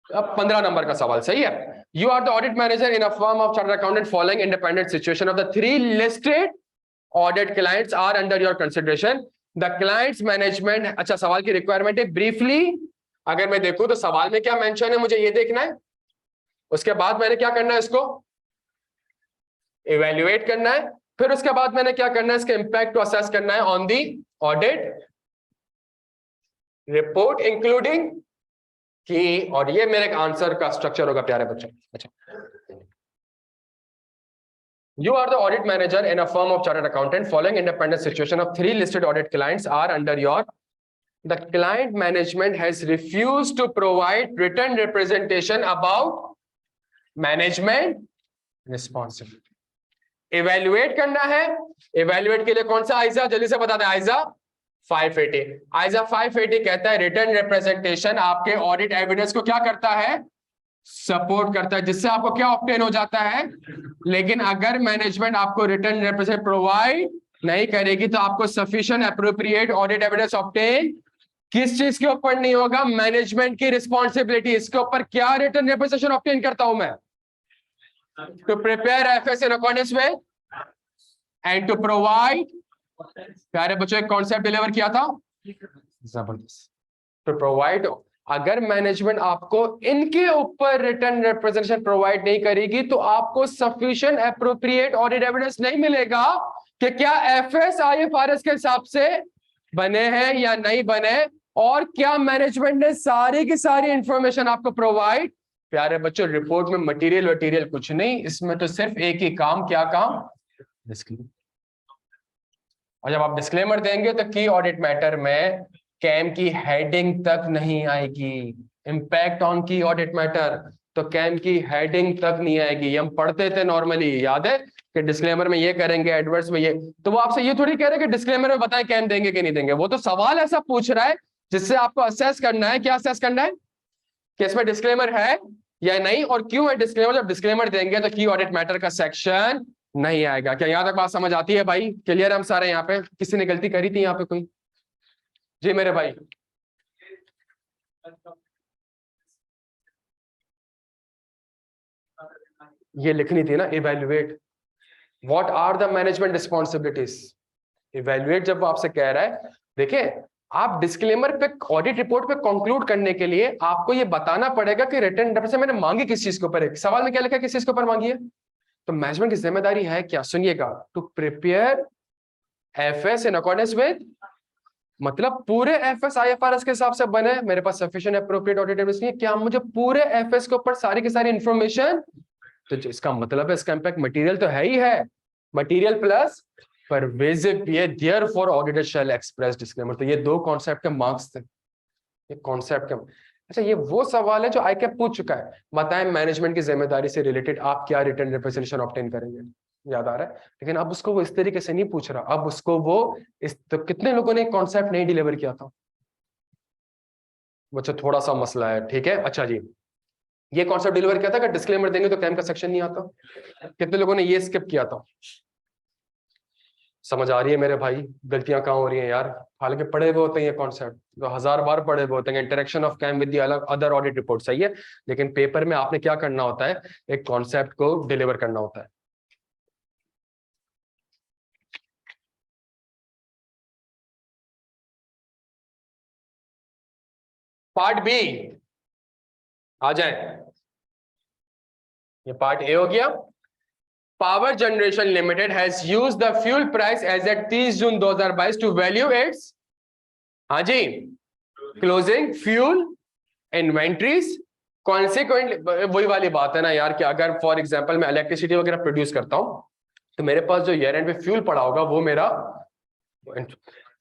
अब 15 नंबर का सवाल सही है। You are the audit manager in a firm of chartered accountant following independent situation of the 3 listed audit clients are under your consideration. The clients management, अच्छा सवाल की requirement है briefly, अगर मैं देखूं तो सवाल में क्या मेंशन है मुझे ये देखना है, उसके बाद मैंने क्या करना है, इसको इवेल्युएट करना है, फिर उसके बाद मैंने क्या करना है, इसके इंपैक्ट को असेस करना है on the audit report including की, और ये मेरे आंसर का स्ट्रक्चर होगा प्यारे बच्चों। अच्छा, you are the audit manager in a firm of chartered accountant following independent situation of 3 listed audit clients are under your, the client management has refused to provide written representation about management responsibility। Evaluate करना है, evaluate के लिए कौन सा आइजा जल्दी से बता दें, आइजा 580। आइजा 580 कहता है रिटर्न रिप्रेजेंटेशन आपके ऑडिट एविडेंस को क्या करता है, सपोर्ट करता है, जिससे आपको क्या ऑब्टेन हो जाता है। लेकिन अगर मैनेजमेंट आपको रिटर्न रिप्रेजेंट प्रोवाइड नहीं करेगी तो आपको sufficient appropriate audit evidence obtain किस चीज के ऊपर नहीं होगा, मैनेजमेंट की रिस्पॉन्सिबिलिटी। इसके ऊपर क्या रिटर्न रिप्रेजेंटेशन ऑब्टेन करता हूं मैं, to prepare FS in accordance with and to provide, प्यारे बच्चों एक कॉन्सेप्ट डिलीवर किया था जबरदस्त, टू प्रोवाइड। अगर मैनेजमेंट आपको इनके ऊपर रिटर्न रिप्रेजेंटेशन प्रोवाइड नहीं करेगी तो आपको सफिशिएंट एप्रोप्रिएट ऑडिट एविडेंस नहीं मिलेगा कि क्या एफएस आईएफआरएस के हिसाब से बने हैं या नहीं बने, और क्या मैनेजमेंट ने सारी की सारी इंफॉर्मेशन आपको प्रोवाइड। प्यारे बच्चों रिपोर्ट में मटेरियल कुछ नहीं, इसमें तो सिर्फ एक ही काम, क्या काम, डिस्क्लेमर। और जब आप डिस्क्लेमर देंगे तो की ऑडिट मैटर में कैम की हेडिंग तक नहीं आएगी, इंपैक्ट ऑन की ऑडिट मैटर, तो कैम की हेडिंग तक नहीं आएगी। ये हम पढ़ते थे नॉर्मली, याद है कि डिस्क्लेमर में ये करेंगे, एडवर्ड्स में ये, तो वो आपसे ये थोड़ी कह रहे हैं कि डिस्क्लेमर में बताएं कैम देंगे कि नहीं देंगे, वो तो सवाल ऐसा पूछ रहा है जिससे आपको असेस करना है, क्या असेस करना है कि इसमें डिस्क्लेमर है या नहीं, और क्यों है डिस्क्लेमर। जब डिस्क्लेमर देंगे तो की ऑडिट मैटर का सेक्शन नहीं आएगा। क्या यहां तक बात समझ आती है भाई, क्लियर है हम सारे यहाँ पे, किसी ने गलती करी थी यहाँ पे कोई, जी मेरे भाई। ये लिखनी थी ना, evaluate what are the management responsibilities. Evaluate जब वो आपसे कह रहा है, देखिए आप डिस्क्लेमर पे ऑडिट रिपोर्ट पे कंक्लूड करने के लिए आपको ये बताना पड़ेगा कि रिटर्न रिप्रेजेंटेशन मैंने मांगी किस चीज के ऊपर है। सवाल में क्या लिखा है, किस चीज के ऊपर मांगी है, तो मैनेजमेंट की जिम्मेदारी है क्या, सुनिएगा, to prepare FS in accordance with, मतलब पूरे एफएस आईएफआरएस के हिसाब से बने, मेरे पास सफिशिएंट एप्रोप्रिएट ऑडिट एविडेंस नहीं है, क्या मुझे पूरे एफएस के ऊपर सारी की सारी इंफॉर्मेशन, तो इसका मतलब है इसका इंपैक्ट मटेरियल तो है ही है, मटेरियल प्लस परवेजिव भी है, therefore auditor shall express disclaimer. तो ये दो कॉन्सेप्ट के मार्क्स थे, ये कॉन्सेप्ट के। अच्छा ये वो सवाल है जो आईकैप पूछ चुका है, बताएं मैनेजमेंट की जिम्मेदारी से रिलेटेड आप क्या रिटर्न रिप्रेजेंटेशन ऑब्टेन करेंगे, याद आ रहा है। लेकिन अब उसको वो इस तरीके से नहीं पूछ रहा, अब उसको वो इस, तो कितने लोगों ने कॉन्सेप्ट नहीं डिलीवर किया था, बच्चा थोड़ा सा मसला है, ठीक है। अच्छा जी, ये कॉन्सेप्ट डिलीवर किया था कि डिस्क्लेमर देंगे तो कैम का सेक्शन नहीं आता, कितने लोगों ने ये स्किप किया था। समझ आ रही है मेरे भाई, गलतियां कहाँ हो रही हैं यार, हालांकि पढ़े हुए होते हैं ये कॉन्सेप्ट, तो 1000 बार पढ़े हुए होते हैं, interaction of KAM with the अलग अदर ऑडिट रिपोर्ट, सही है। लेकिन पेपर में आपने क्या करना होता है, एक कॉन्सेप्ट को डिलीवर करना होता है। पार्ट बी आ जाए, ये पार्ट ए हो गया। Power generation limited has used the fuel price as at 30 June 2022 to value its, हाँ जी, क्लोजिंग फ्यूल इन्वेंट्रीज। कॉन्सिक्वेंटली वही वाली बात है ना यार, कि अगर फॉर एग्जांपल मैं इलेक्ट्रिसिटी वगैरह प्रोड्यूस करता हूं तो मेरे पास जो ईयर एंड पे फ्यूल पड़ा होगा वो मेरा,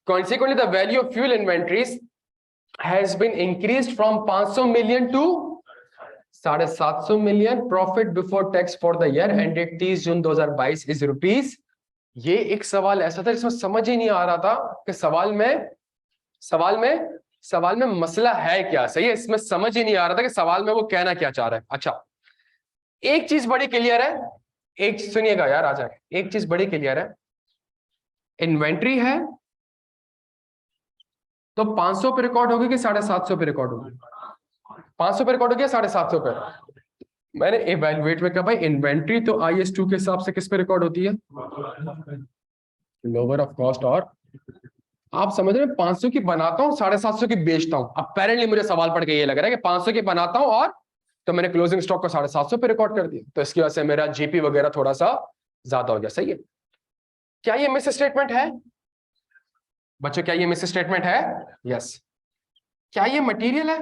consequently the value of fuel inventories has been increased from 500 million to 750 million. Profit before tax for the year ended 30 June 2022 is rupees. ये एक सवाल ऐसा था जिसमें समझ ही नहीं आ रहा था कि सवाल में मसला है क्या, सही है, इसमें समझ ही नहीं आ रहा था कि सवाल में वो कहना क्या चाह रहा है। अच्छा एक चीज बड़ी क्लियर है, एक सुनिएगा यार, आ जाए, एक चीज बड़ी क्लियर है, इन्वेंट्री है तो 500 पे रिकॉर्ड होगी कि 750 पे रिकॉर्ड होगी, 500 पे रिकॉर्ड हो गया, 750 पे। मैंने इवेल्युएट में कहा भाई इन्वेंट्री तो IS2 के हिसाब से किस पे रिकॉर्ड होती है, लोअर ऑफ कॉस्ट। और आप समझ रहे हैं 500 की बनाता हूँ 750 की बेचता हूँ। अपेरेंटली मुझे सवाल पढ़ के ये लग रहा है कि 500 की बनाता हूँ और तो मैंने क्लोजिंग स्टॉक को 750 पे रिकॉर्ड कर दिया, तो इसकी वजह से मेरा जीपी वगैरह थोड़ा सा ज्यादा हो गया। सही है। क्या ये मिस स्टेटमेंट है बच्चों, क्या ये मिस स्टेटमेंट है? यस। क्या ये मटेरियल है?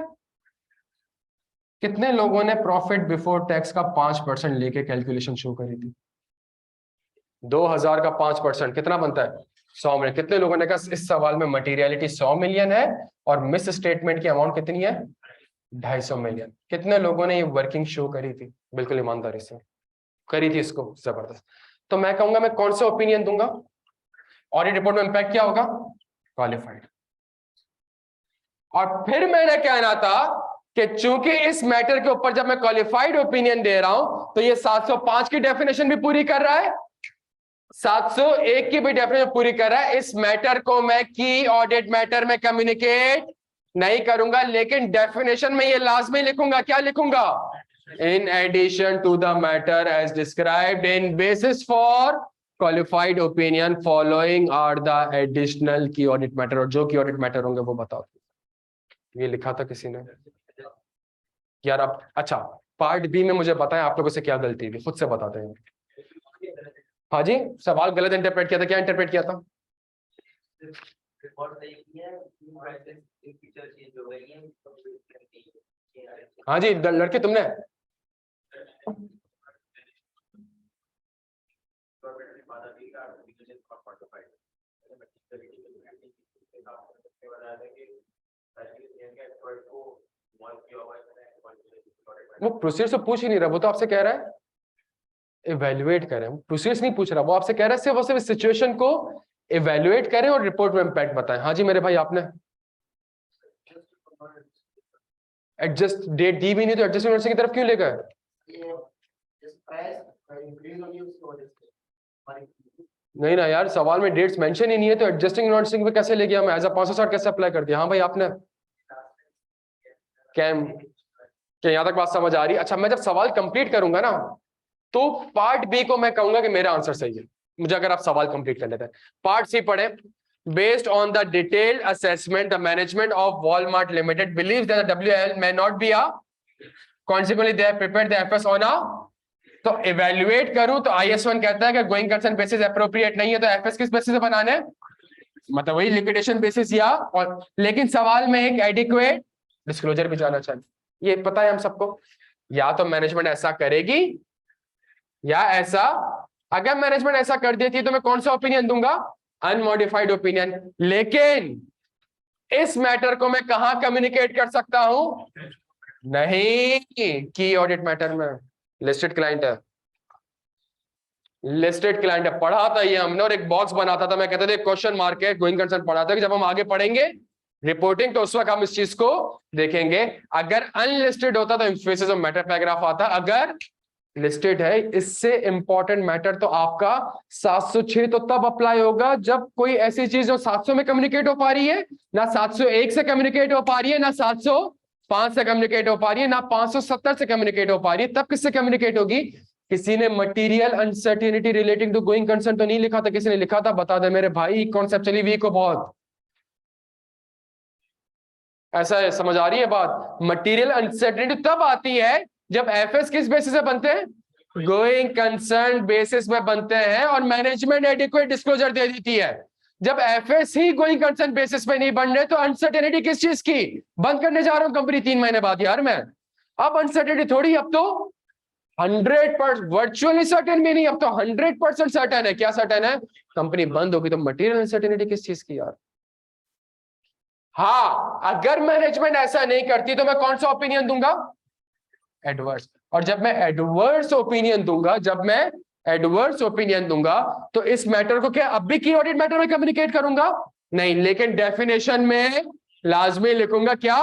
कितने लोगों ने प्रॉफिट बिफोर टैक्स का 5% लेके कैलकुलेशन शो करी थी? 2000 का 5% कितना बनता है? 100 मिलियन। कितने लोगों ने कहा इस सवाल में मटेरियलिटी 100 मिलियन है और मिस स्टेटमेंट की अमाउंट कितनी है? 250 मिलियन। कितने लोगों ने ये वर्किंग शो करी थी? बिल्कुल ईमानदारी से करी थी इसको, जबरदस्त। तो मैं कहूंगा मैं कौन सा ओपिनियन दूंगा? ऑडिट रिपोर्ट में इंपैक्ट क्या होगा? क्वालिफाइड। और फिर मैंने कहना था कि चूंकि इस मैटर के ऊपर जब मैं क्वालिफाइड ओपिनियन दे रहा हूं तो ये 705 की डेफिनेशन भी पूरी कर रहा है, 701 की भी डेफिनेशन पूरी कर रहा है। इस मैटर को मैं की ऑडिट मैटर में कम्युनिकेट नहीं करूंगा, लेकिन डेफिनेशन में ये लाजमी लिखूंगा। क्या लिखूंगा? In addition to the matter as described in basis for qualified opinion following are the additional key audit matter. और जो की ऑडिट मैटर होंगे वो बताओ। ये लिखा था किसी ने यार। अब अच्छा, पार्ट बी में मुझे बताएं आप लोगों से क्या गलती हुई, खुद से बताते हैं। हाँ जी, सवाल गलत इंटरप्रेट किया था। क्या इंटरप्रेट किया था? हाँ जी लड़के, तुमने वो प्रोसेस तो पूछ ही नहीं रहा, वो तो आपसे कह रहा है इवेल्युएट करें। प्रोसेस नहीं पूछ रहा, वो आपसे कह रहा है सिर्फ वो सिर्फ सिचुएशन को इवेल्युएट करें और रिपोर्ट में इंपैक्ट बताएं। हाँ जी मेरे भाई, आपने एडजस्ट डेट दी भी नहीं तो एडजस्टमेंट की तरफ क्यों ले गए? नहीं ना यार, सवाल में डेट्स मेंशन ही नहीं है तो एडजस्टिंग नॉटिसिंग पे कैसे ले गया मैं? एज अ 560 कैसे अप्लाई कर दिया? हाँ भाई आपने कैम क्या यहां तक बात समझ आ रही है? अच्छा, मैं जब सवाल कंप्लीट करूंगा ना तो पार्ट बी को मैं कहूंगा कि मेरा आंसर सही है, मुझे अगर आप सवाल कंप्लीट कर लेते हैं। पार्ट सी पढ़े। Based on the detailed assessment, the management of Walmart Limited believes that the WL may not be a, consequently they have prepared the FS on a, तो evaluate करूं तो IS1 कहता है कि going concern basis appropriate नहीं है, तो FS किस बेसिस से बनाने? मतलब वही लिक्विडेशन बेसिस या और, लेकिन सवाल में एक एडिक्वेट डिस्क्लोजर भी जाना चाहिए, ये पता है हम सबको। या तो मैनेजमेंट ऐसा करेगी या ऐसा। अगर मैनेजमेंट ऐसा कर देती है तो मैं कौन सा ओपिनियन दूंगा? Unmodified opinion. लेकिन इस मैटर को मैं कहां कम्युनिकेट कर सकता हूं? नहीं की ऑडिट मैटर में। लिस्टेड क्लाइंट है, लिस्टेड क्लाइंट है, पढ़ा था ये हमने और एक बॉक्स बनाता था, मैं कहता था क्वेश्चन मार्क है, गोइंग कंसर्न पढ़ा था कि जब हम आगे पढ़ेंगे रिपोर्टिंग तो उस वक्त हम इस चीज को देखेंगे। अगर अनलिस्टेड होता तो इंफेसिस ऑफ मैटर पैराग्राफ आता, अगर लिस्टेड है। इससे इंपॉर्टेंट मैटर तो आपका 706 तो तब अप्लाई होगा जब कोई ऐसी चीज जो 700 में कम्युनिकेट हो पा रही है, ना 701 से कम्युनिकेट हो पा रही है, ना 705 से कम्युनिकेट हो पा रही है, ना 570 से कम्युनिकेट हो पा रही है। तब किससे कम्युनिकेट होगी? किसी ने material uncertainty relating to going concern तो नहीं लिखा था? किसी ने लिखा था? बता दे मेरे भाई, कॉन्सेप्चुअली वीक हो बहुत। ऐसा है, समझ आ रही है बात? मटीरियल अनसर्टेनिटी तब आती है जब एफएस किस बेसिस पे बनते हैं? गोइंग कंसर्न बेसिस में बनते हैं और मैनेजमेंट एडिक्वेट डिस्क्लोजर दे देती है। जब FS he going concern basis पे नहीं बन रहे तो अनसर्टेनिटी किस चीज की? बंद करने जा रहा हूं कंपनी 3 महीने बाद यार मैं। अब अनसर्टेनिटी थोड़ी, अब तो 100% वर्चुअली सर्टेन भी नहीं, अब तो 100% सर्टेन है। क्या सर्टेन है? कंपनी बंद होगी। तो मटीरियल अनसर्टेनिटी किस चीज की यार? हाँ, अगर मैनेजमेंट ऐसा नहीं करती तो मैं कौन सा ओपिनियन दूंगा? एडवर्स। और जब मैं एडवर्स ओपिनियन दूंगा, जब मैं एडवर्स ओपिनियन दूंगा तो इस मैटर को क्या अब भी की ऑडिट मैटर में कम्युनिकेट करूंगा? नहीं, लेकिन डेफिनेशन में लाजमी लिखूंगा क्या?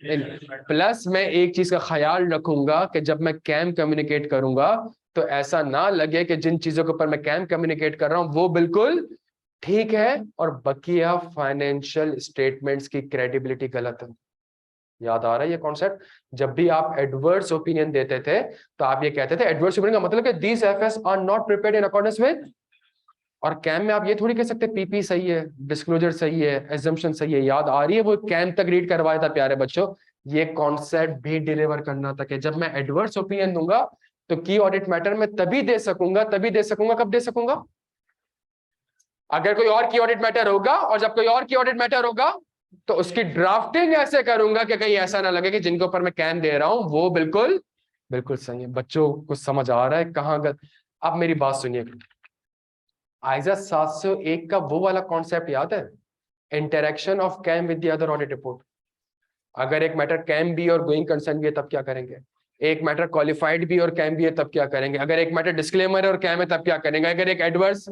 प्लस मैं एक चीज का ख्याल रखूंगा कि जब मैं कैम कम्युनिकेट करूंगा तो ऐसा ना लगे कि जिन चीजों के ऊपर मैं कैम कम्युनिकेट कर रहा हूं वो बिल्कुल ठीक है और बकिया फाइनेंशियल स्टेटमेंट्स की क्रेडिबिलिटी गलत है। याद आ रहा है ये कॉन्सेप्ट? जब भी आप एडवर्स ओपिनियन देते थे तो आप ये कहते थे एडवर्स ओपिनियन का मतलब कि these FS are not prepared in accordance with, और कैम में आप ये थोड़ी कह सकते पीपी सही है, डिस्क्लोजर सही है, एजम्पशन सही है। याद आ रही है वो कैम तक रीड करवाया था प्यारे बच्चों, ये कॉन्सेप्ट भी डिलीवर करना तक है। जब मैं एडवर्स ओपिनियन दूंगा तो की ऑडिट मैटर में तभी दे सकूंगा, कब दे सकूंगा? अगर कोई और की ऑडिट मैटर होगा, और जब कोई और की ऑडिट मैटर होगा तो उसकी ड्राफ्टिंग ऐसे करूंगा कि कहीं ऐसा ना लगे कि जिनके ऊपर मैं कैम दे रहा हूं वो बिल्कुल बिल्कुल सही है। बच्चों को समझ आ रहा है कहां गलत? अब मेरी बात सुनिए, आइजा 701 का वो वाला कॉन्सेप्ट याद है, interaction of KAM with the other audit report. अगर एक मैटर कैम भी और गोइंग कंसर्न भी है तब क्या करेंगे? एक मैटर क्वालिफाइड भी और कैम भी है तब क्या करेंगे? अगर एक मैटर डिस्क्लेमर है और कैम है तब क्या करेंगे? अगर एक एडवर्स,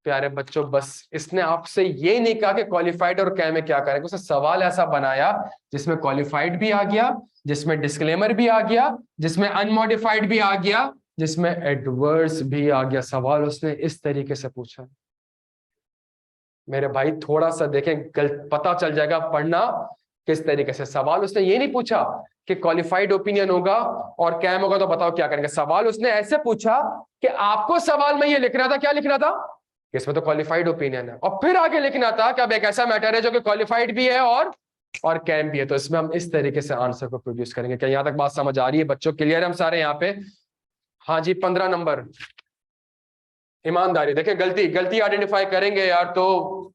प्यारे बच्चों बस इसने आपसे ये नहीं कहा कि क्वालिफाइड और कैम में क्या करेंगे, उसने सवाल ऐसा बनाया जिसमें क्वालिफाइड भी आ गया, जिसमें डिस्क्लेमर भी आ गया, जिसमें अनमॉडिफाइड भी आ गया, जिसमें एडवर्स भी आ गया। सवाल उसने इस तरीके से पूछा। मेरे भाई थोड़ा सा देखें, पता चल जाएगा पढ़ना किस तरीके से। सवाल उसने ये नहीं पूछा कि क्वालिफाइड ओपिनियन होगा और कैम होगा तो बताओ क्या करेंगे। सवाल उसने ऐसे पूछा कि आपको सवाल में ये लिखना था, क्या लिखना था? इसमें तो क्वालिफाइड ओपिनियन है, और फिर आगे लिखना था कि अब एक ऐसा मैटर है जो कि क्वालिफाइड भी है और कैम भी है। तो इसमें हम इस तरीके से आंसर को प्रोड्यूस करेंगे। क्या यहां तक बात समझ आ रही है बच्चों? क्लियर है हम सारे यहाँ पे? हाँ जी, 15 नंबर ईमानदारी। देखिए गलती गलती आइडेंटिफाई करेंगे यार तो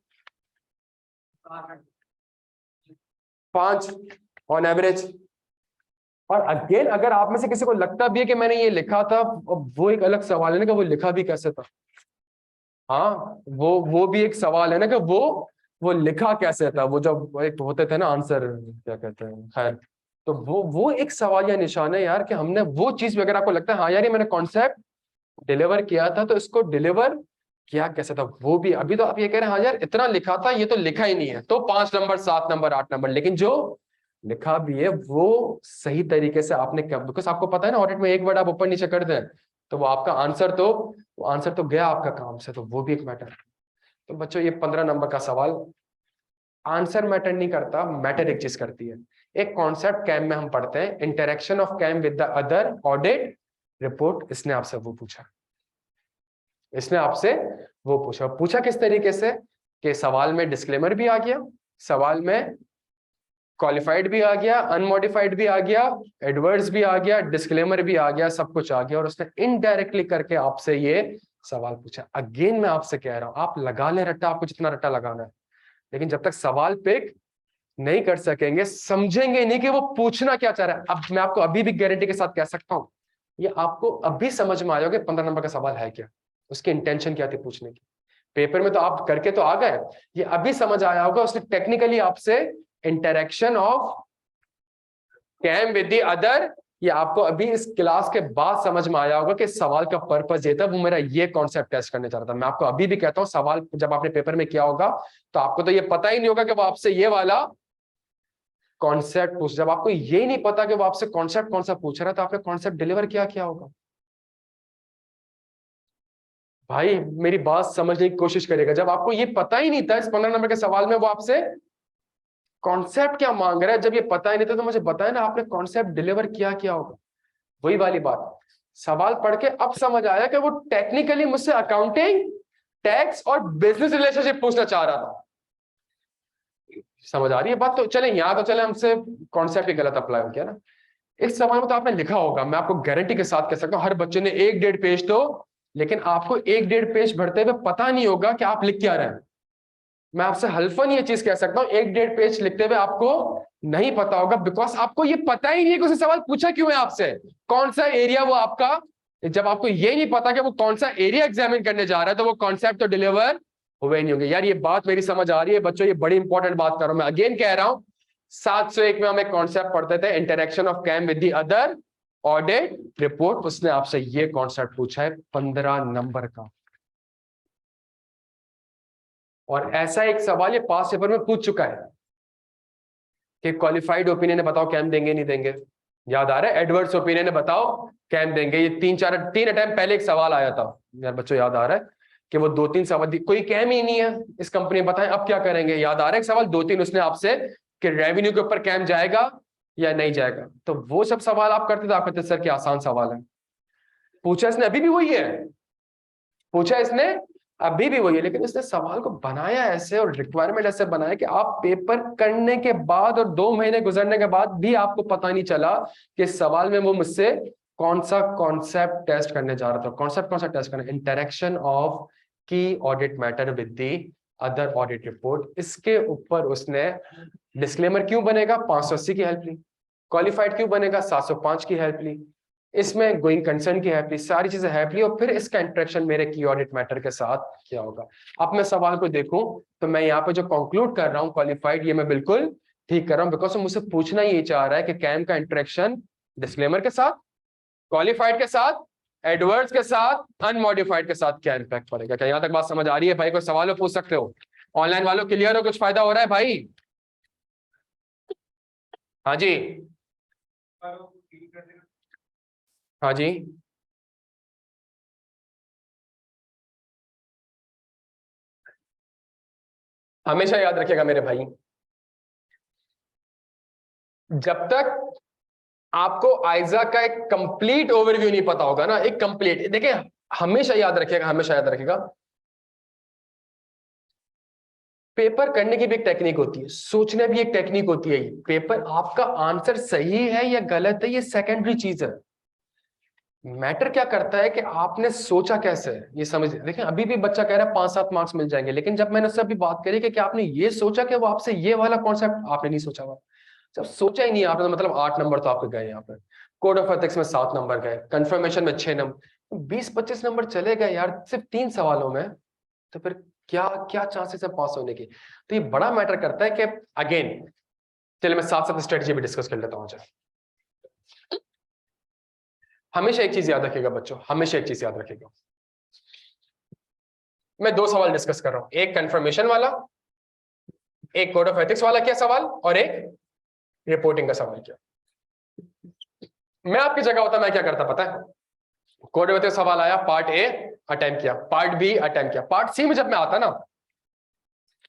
5 ऑन एवरेज। और अगेन अगर आप में से किसी को लगता भी है कि मैंने ये लिखा था, वो एक अलग सवाल है ना कि वो लिखा भी कैसे था। हाँ वो भी एक सवाल है ना कि वो लिखा कैसे था। वो जब एक होते थे ना आंसर, क्या कहते हैं, खैर, तो वो एक सवाल या निशान है यार कि हमने वो चीज भी, अगर आपको लगता है हाँ यार ये मैंने कॉन्सेप्ट डिलीवर किया था तो इसको डिलीवर किया कैसे था, वो भी। अभी तो आप ये कह रहे हैं हाँ यार इतना लिखा था, ये तो लिखा ही नहीं है, तो 5 नंबर 7 नंबर 8 नंबर। लेकिन जो लिखा भी है वो सही तरीके से आपने क्या, बिकॉज आपको पता है ना ऑडिट में एक वर्ड आप ऊपर नीचे कर दें तो वो आपका आंसर तो गया आपका काम से, तो वो भी एक मैटर। तो बच्चों ये 15 नंबर का सवाल, आंसर मैटर नहीं करता, मैटर एक चीज करती है। एक कॉन्सेप्ट कैम में हम पढ़ते हैं, interaction of KAM with the other audit report. इसने आपसे वो पूछा किस तरीके से कि सवाल में डिस्क्लेमर भी आ गया, सवाल में क्वालिफाइड भी आ गया, अनमॉडिफाइड भी आ गया, एडवर्स भी आ गया, डिस्क्लेमर भी आ गया, सब कुछ आ गया, और उसने इनडायरेक्टली करके आपसे ये सवाल पूछा। अगेन मैं आपसे कह रहा हूं आप लगा ले रट्टा, आपको जितना रट्टा लगाना है, लेकिन जब तक सवाल पिक नहीं कर सकेंगे, समझेंगे नहीं कि वो पूछना क्या चाह रहा है। अब मैं आपको अभी भी गारंटी के साथ कह सकता हूं, ये आपको अभी समझ में आएगा कि 15 नंबर का सवाल है क्या, उसकी इंटेंशन क्या थी पूछने की। पेपर में तो आप करके तो आ गए, ये अभी समझ आया होगा उसने टेक्निकली आपसे interaction of KAM with the other, ये आपको अभी इस क्लास के बाद समझ में आया होगा कि सवाल का पर्पस ये था, वो मेरा ये कॉन्सेप्ट टेस्ट करने चाह रहा था। मैं आपको अभी भी कहता हूं सवाल जब आपने पेपर में किया होगा तो आपको तो ये पता ही नहीं होगा कि वो आपसे ये वाला कॉन्सेप्ट पूछ, जब आपको ये नहीं पता कि वो आपसे कॉन्सेप्ट कौन सा पूछ रहा है तो आपने कॉन्सेप्ट डिलीवर किया होगा। भाई मेरी बात समझने की कोशिश करेगा, जब आपको ये पता ही नहीं था इस 15 नंबर के सवाल में वो आपसे कॉन्सेप्ट क्या मांग रहा है, जब ये पता ही नहीं था तो मुझे बताया ना आपने कॉन्सेप्ट डिलीवर किया होगा। वही वाली बात, सवाल पढ़ के अब समझ आया कि वो टेक्निकली मुझसे अकाउंटिंग, टैक्स और बिजनेस रिलेशनशिप पूछना चाह रहा था। समझ आ रही है बात? तो चले यहां तो चले हमसे कॉन्सेप्ट ही गलत अप्लाई हो गया ना। इस सवाल में तो आपने लिखा होगा, मैं आपको गारंटी के साथ कह सकता हूं हर बच्चे ने 1-1.5 पेज तो, लेकिन आपको 1-1.5 पेज भरते हुए पता नहीं होगा कि आप लिख क्या रहे हैं। मैं आपसे हल्फन ये चीज कह सकता हूं 1-1.5 पेज लिखते हुए आपको नहीं पता होगा, बिकॉज आपको ये पता ही नहीं है कि उसने सवाल पूछा क्यों है आपसे, कौन सा एरिया वो आपका। जब आपको ये नहीं पता कि वो कौन सा एरिया एग्जामिन करने जा रहा है तो वो कॉन्सेप्ट तो डिलीवर हुए नहीं होंगे। यार ये बात मेरी समझ आ रही है बच्चों, ये बड़ी इंपॉर्टेंट बात कर रहा हूं मैं, अगेन कह रहा हूं 701 में हम एक कॉन्सेप्ट पढ़ते थे, interaction of KAM with the other audit report. उसने आपसे ये कॉन्सेप्ट पूछा है 15 नंबर का, और ऐसा एक सवाल ये पास पेपर में पूछ चुका है कि क्वालिफाइड ओपिनियन है बताओ कैम देंगे नहीं देंगे। याद आ रहा है? एडवर्स ओपिनियन है बताओ कैम देंगे। ये 3 अटेम्प्ट पहले एक सवाल आया था यार बच्चों, याद आ रहा है कि वो 2-3 सवाल, कोई कैम ही नहीं है इस कंपनी में, बताएं अब क्या करेंगे। याद आ रहा है एक सवाल 2-3 उसने आपसे कि रेवेन्यू के ऊपर कैम जाएगा या नहीं जाएगा? तो वो सब सवाल आप करते थे, आप कहते सर क्या आसान सवाल है। पूछा इसने अभी भी वही है, पूछा इसने अभी भी वही है, लेकिन इसने सवाल को बनाया ऐसे और रिक्वायरमेंट ऐसे बनाया कि आप पेपर करने के बाद और 2 महीने गुजरने के बाद भी आपको पता नहीं चला कि सवाल में वो मुझसे कौन सा कॉन्सेप्ट टेस्ट करने जा रहा था। कॉन्सेप्ट कौन सा टेस्ट करना? इंटरेक्शन ऑफ की audit matter with the other audit report. इसके ऊपर उसने डिस्क्लेमर क्यों बनेगा 580 की हेल्प ली, क्वालिफाइड क्यों बनेगा 705 की हेल्प ली, इसमें गोइंग कंसर्न की हेल्प ली, सारी चीजें हेल्प ली, और फिर इसका इंटरेक्शन मेरे की ऑडिट मैटर के साथ क्या होगा। अब मैं सवाल को देखूं तो मैं यहाँ पे जो कंक्लूड कर रहा हूँ क्वालिफाइड, ये मैं बिल्कुल ठीक कर रहा हूँ, बिकॉज मुझसे पूछना ये चाह रहा है कि कैम का इंटरेक्शन डिस्क्लेमर के साथ, क्वालिफाइड के साथ, एडवर्ड्स के साथ, अनमॉडिफाइड के साथ क्या इंपैक्ट पड़ेगा। क्या यहाँ तक बात समझ आ रही है भाई? कोई सवाल पूछ सकते हो? ऑनलाइन वालों क्लियर हो? कुछ फायदा हो रहा है भाई? हाँ जी, हाँ जी। हमेशा याद रखिएगा मेरे भाई, जब तक आपको आइजा का एक कंप्लीट ओवरव्यू नहीं पता होगा ना, एक कंप्लीट, देखिए हमेशा याद रखिएगा, हमेशा याद रखिएगा, पेपर करने की भी एक टेक्निक होती है, सोचने भी एक टेक्निक होती है। पेपर आपका आंसर सही है या गलत है ये सेकेंडरी चीज है। मैटर क्या करता है कि आपने सोचा कैसे है, ये समझ। देखिए अभी भी बच्चा कह रहा है 5-7 मार्क्स मिल जाएंगे, लेकिन जब मैंने उससे अभी बात करी कि क्या आपने ये सोचा कि वो आपसे ये वाला कॉन्सेप्ट आपने नहीं सोचा हुआ, जब सोचा ही नहीं आपने, तो मतलब 8 नंबर तो आपके गए यहाँ पर। कोड ऑफ एथिक्स में 7 नंबर गए, कंफर्मेशन में 6 नंबर, 20-25 नंबर चले गए यार सिर्फ 3 सवालों में। तो फिर क्या क्या चांसेस है पास होने की? तो ये बड़ा मैटर करता है कि अगेन, चलिए मैं साथ साथ स्ट्रेटजी भी डिस्कस कर लेता हूँ। हमेशा एक चीज याद रखिएगा बच्चों, हमेशा एक चीज याद रखिएगा, मैं 2 सवाल डिस्कस कर रहा हूं, एक कंफर्मेशन वाला, एक कोड ऑफ एथिक्स वाला क्या सवाल, और एक रिपोर्टिंग का सवाल क्या। मैं आपकी जगह होता मैं क्या करता पता है? कोड ऑफ एथिक्स सवाल आया, पार्ट ए अटेम्प्ट किया, पार्ट बी अटेम्प्ट किया, पार्ट सी में जब मैं आता ना,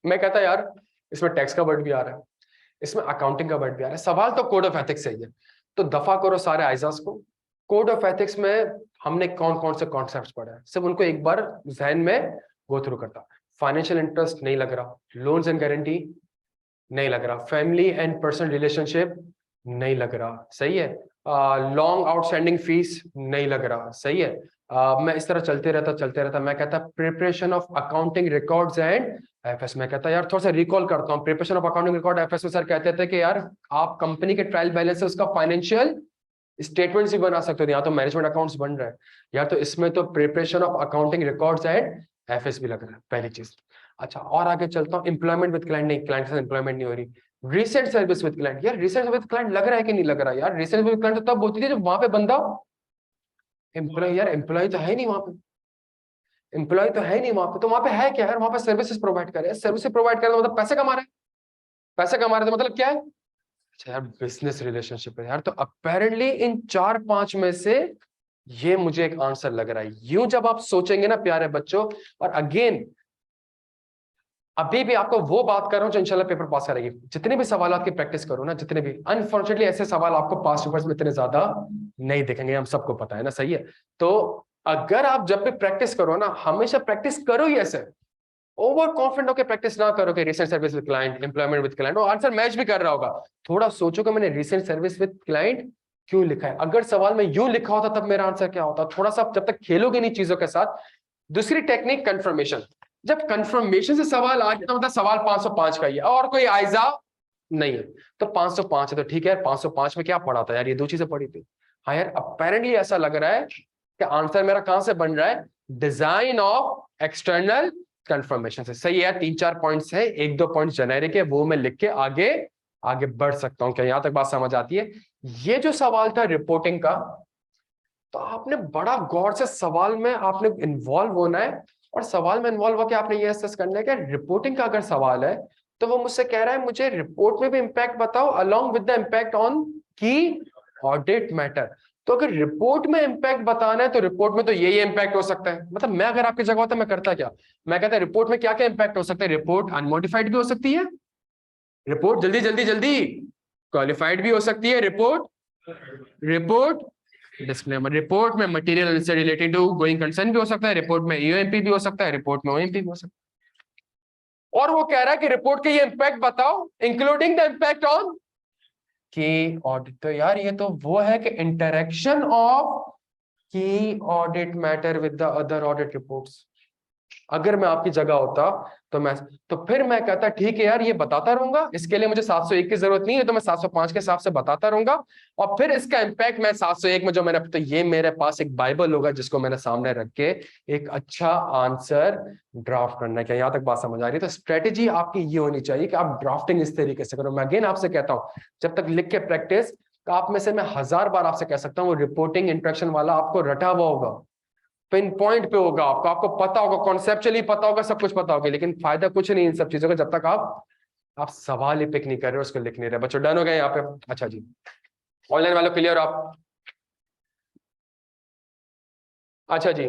मैं कहता यार इसमें टैक्स का वर्ड भी आ रहा है, इसमें अकाउंटिंग का वर्ड भी आ रहा है, सवाल तो कोड ऑफ एथिक्स से ही है, तो दफा करो सारे आइजाज को। कोड ऑफ एथिक्स में हमने कौन कौन से कॉन्सेप्ट्स पढ़े हैं सिर्फ उनको एक बार जहन में गो थ्रू करता। फाइनेंशियल इंटरेस्ट नहीं लग रहा, लोन्स एंड गारंटी नहीं लग रहा, फैमिली एंड पर्सनल रिलेशनशिप नहीं लग रहा, सही है, लॉन्ग आउटस्टैंडिंग फीस नहीं लग रहा, सही है। मैं इस तरह चलते रहता, मैं कहता preparation of accounting records and FS, में कहता यार थोड़ा सा रिकॉल करता हूँ, preparation of accounting record FS में सर कहते थे कि यार आप कंपनी के ट्रायल बैलेंस से उसका फाइनेंशियल स्टेटमेंट्स भी बना सकते हो, यहाँ तो मैनेजमेंट अकाउंट्स बन रहा है यार, तो इसमें तो preparation of accounting records and FS भी लग रहा है, पहली चीज। अच्छा और आगे चलता हूँ, एम्प्लॉयमेंट विद क्लाइंट, नहीं क्लाइंट से एम्प्लॉयमेंट नहीं हो रही। रिसेंट सर्विस विद क्लाइंट, यार रिसेंट सर्विस विद क्लाइंट लग रहा है कि नहीं लग रहा यार? रिसेंट विद क्लाइंट तो तब होती थी जब वहां पे बंदा एम्प्लॉय, यार एम्प्लॉय तो है नहीं वहां पे, एम्प्लॉय तो है नहीं वहां पे, तो वहां पे है क्या यार? वहां पे सर्विसेज प्रोवाइड कर रहे हैं, सर्विसेज प्रोवाइड कर रहे हैं मतलब पैसे कमा रहे हैं, पैसे कमा रहे हैं तो मतलब क्या है? अच्छा यार बिजनेस रिलेशनशिप है यार, तो अपेरेंटली इन 4-5 में से ये मुझे एक आंसर लग रहा है। यूं जब आप सोचेंगे ना प्यारे बच्चों, और अगेन अभी भी आपको वो बात कर रहा हूं जो इंशाल्लाह पेपर पास करेगी, जितने भी सवाल की प्रैक्टिस करो ना, जितने भी, अनफॉर्चुनेटली ऐसे सवाल आपको पास पेपर्स में इतने ज्यादा नहीं दिखेंगे, हम सबको पता है ना, सही है। तो अगर आप जब भी प्रैक्टिस करो ना, हमेशा प्रैक्टिस करो ही ऐसे, ओवर कॉन्फिडेंट होकर प्रैक्टिस ना करो कि recent service with client, employment with client, और आंसर मैच भी कर रहा होगा। थोड़ा सोचो कि मैंने रिसेंट सर्विस विद क्लाइंट क्यों लिखा है, अगर सवाल में यूं लिखा होता तब मेरा आंसर क्या होता। थोड़ा सा जब तक खेलोगे नहीं चीजों के साथ। दूसरी टेक्निक कंफर्मेशन, जब कंफर्मेशन से सवाल आ गया तो मतलब सवाल 505 का ही है और कोई आइजा नहीं है, तो 505 है तो ठीक है, 505 में क्या पढ़ा था यार, ये 2 चीजें पढ़ी थी। हाँ यार अपेरेंटली ऐसा लग रहा है कि आंसर मेरा कहां से बन रहा है, डिजाइन ऑफ एक्सटर्नल कंफर्मेशन से, सही है। 3-4 पॉइंट्स है, 1-2 पॉइंट्स जेनेरिक है, वो मैं लिख के आगे आगे बढ़ सकता हूं। क्या यहां तक बात समझ आती है? ये जो सवाल था रिपोर्टिंग का, तो आपने बड़ा गौर से सवाल में आपने इन्वॉल्व होना है, और सवाल में इन्वॉल्व होकर आपने ये असेस करना है कि रिपोर्टिंग का अगर सवाल है तो वो मुझसे कह रहा है मुझे रिपोर्ट में भी इंपैक्ट बताओ along with the impact on की ऑडिट मैटर। तो अगर रिपोर्ट में इंपैक्ट बताना है तो रिपोर्ट में तो ये इंपैक्ट हो सकता है, मतलब मैं अगर आपकी जगह होता मैं करता क्या, मैं कहता रिपोर्ट में क्या क्या इंपैक्ट हो सकता है। रिपोर्ट अनमोडिफाइड भी हो सकती है, रिपोर्ट जल्दी जल्दी जल्दी क्वालिफाइड भी हो सकती है, रिपोर्ट डिस्क्लेमर। रिपोर्ट में मटेरियल से रिलेटेड टू गोइंग कंसर्न भी हो सकता है, रिपोर्ट में ईओएमपी भी हो सकता है, रिपोर्ट में ओएमपी भी हो सकता है। और वो कह रहा है कि रिपोर्ट के ये इंपैक्ट बताओ, इंक्लूडिंग द इंपैक्ट ऑन की ऑडिट। तो यार ये तो वो है कि इंटरेक्शन ऑफ की audit matter with the other audit reports. अगर मैं आपकी जगह होता तो फिर मैं कहता ठीक है यार, ये बताता रहूंगा, इसके लिए मुझे 701 की जरूरत नहीं है, तो मैं 705 के हिसाब से बताता रहूंगा। और फिर इसका इंपैक्ट मैं 701 में जो मैंने, तो ये मेरे पास एक बाइबल होगा जिसको मैंने सामने रख के एक अच्छा आंसर ड्राफ्ट करना है। क्या यहाँ तक बात समझ आ रही है? तो स्ट्रेटेजी आपकी ये होनी चाहिए कि आप ड्राफ्टिंग इस तरीके से करो। मैं अगेन आपसे कहता हूं, जब तक लिख के प्रैक्टिस, आप में से मैं 1000 बार आपसे कह सकता हूँ, वो रिपोर्टिंग इंट्रैक्शन वाला आपको रटा हुआ होगा, पिन पॉइंट पे होगा, आपको पता होगा, कॉन्सेप्चुअली पता होगा, सब कुछ पता होगा, लेकिन फायदा कुछ नहीं इन सब चीजों का जब तक आप सवाल ही पिक नहीं कर रहे हो, उसको लिख नहीं रहे। बच्चों डन हो गए यहाँ पे? अच्छा जी, ऑनलाइन वालों क्लियर आप? अच्छा जी,